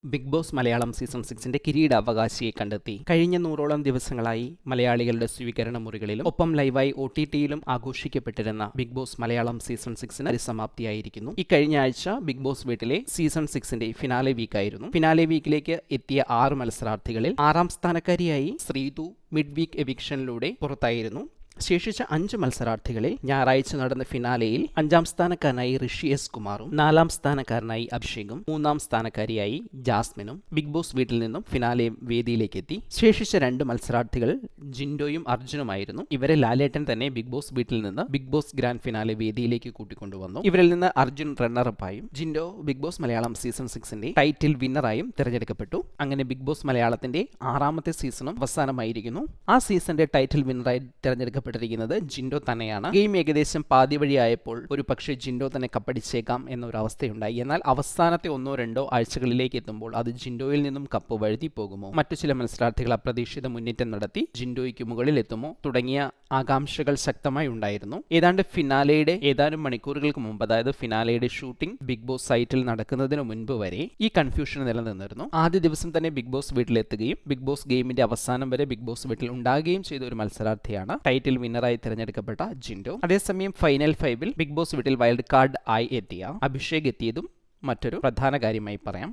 Big Boss Malayalam season 6ന്റെ കിരീടാവകാശിയെ കണ്ടെത്തി. കഴിഞ്ഞ 100ഓളം ദിവസങ്ങളായി മലയാളികളുടെ സ്വീകരണ മുറികളിലും ഒപ്പം ലൈവായി OTTയിലും ആഘോഷിക്കപ്പെട്ടിരുന്ന ബിഗ് ബോസ് മലയാളം സീസൺ 6ന് പരിസമാപ്തിയായിരിക്കുന്നു. ഈ കഴിഞ്ഞ ആഴ്ച ബിഗ് ബോസ് വീട്ടിലെ സീസൺ 6ന്റെ ഫിനാലെ വീക്കായിരുന്നു. ഫിനാലെ വീക്കിലേക്ക് എത്തിയ 6 മത്സരാർത്ഥികളിൽ 6ാം സ്ഥാനക്കാരിയായി ശ്രീതു മിഡ് വീക്ക് എവിക്ഷനിലൂടെ പുറത്തായിരുന്നു. ശേഷിച്ച 5 മത്സരാർത്ഥികളിൽ ഞായറാഴ്ച നടന്ന ഫിനാലെയിൽ 5ാം സ്ഥാനക്കാരനായി ഋഷി എസ് കുമാറും 4ാം സ്ഥാനക്കാരനായി അഭിഷേകും 3ാം സ്ഥാനക്കാരിയായി ജാസ്മിനും ബിഗ് ബോസ് വീട്ടിൽ നിന്നും ഫിനാലെ വേദിയിലേക്ക് എത്തി. ശേഷിച്ച 2 മത്സരാർത്ഥികൾ ജിൻഡോയും അർജുനുമായിരുന്നു. ഇവരെ ലാലേട്ടൻ തന്നെ ബിഗ് ബോസ് വീട്ടിൽ നിന്ന് ബിഗ് ബോസ് ഗ്രാൻഡ് ഫിനാലെ വേദിയിലേക്ക് കൂട്ടിക്കൊണ്ടുവന്നു. ഇവരിൽ നിന്ന് അർജുൻ റണ്ണറപ്പായും Jinto Bigg Boss Malayalam season 6ന്റെ ടൈറ്റിൽ വിന്നറായും തിരഞ്ഞെടുക്കപ്പെട്ടു. അങ്ങനെ ബിഗ് ബോസ് മലയാളത്തിന്റെ 6ാമത്തെ സീസണും അവസാനമായിരിക്കുന്നു. ആ സീസണിന്റെ ടൈറ്റിൽ വിന്നറായി തിരഞ്ഞെടുക്കപ്പെട്ട ജിൻഡോ തന്നെയാണ്. ഗെയിം ഏകദേശം പാതി വഴിയായപ്പോൾ ഒരു പക്ഷേ ജിൻഡോ തന്നെ കപ്പടിച്ചേക്കാം എന്നൊരു അവസ്ഥയുണ്ടായി. എന്നാൽ അവസാനത്തെ 1-2 ആഴ്ചകളിലേക്ക് എത്തുമ്പോൾ അത് ജിൻഡോയിൽ നിന്നും കപ്പ് വഴുതി പോകുമോ, മറ്റു ചില മത്സരാർത്ഥികൾ അപ്രതീക്ഷിത മുന്നേറ്റം നടത്തി ജിൻഡോയ്ക്ക് മുകളിൽ എത്തുമോ തുടങ്ങിയ ആകാംക്ഷകൾ ശക്തമായി ഉണ്ടായിരുന്നു. ഏതാണ്ട് ഫിനാലയുടെ ഏതാനും മണിക്കൂറുകൾക്ക് മുമ്പ്, അതായത് ഫിനാലയുടെ ഷൂട്ടിംഗ് ബിഗ് ബോസ് സൈറ്റിൽ നടക്കുന്നതിന് മുൻപ് വരെ ഈ കൺഫ്യൂഷൻ നിലനിന്നിരുന്നു. ആദ്യ ദിവസം തന്നെ ബിഗ് ബോസ് വീട്ടിലെത്തുകയും ബിഗ് ബോസ് ഗെയിമിന്റെ അവസാനം വരെ ബിഗ് ബോസ് വീട്ടിൽ ഉണ്ടാകുകയും ചെയ്ത ഒരു മത്സരാർത്ഥിയാണ് ടൈറ്റിൽ വിന്നറായി തിരഞ്ഞെടുക്കപ്പെട്ട ജിൻഡോ. അതേസമയം ഫൈനൽ 5ൽ ബിഗ് ബോസ് വീട്ടിൽ വൈൽഡ് കാർഡ് ആയി എത്തിയ അഭിഷേക് എത്തിയതും മറ്റൊരു പ്രധാന കാര്യമായി പറയാം.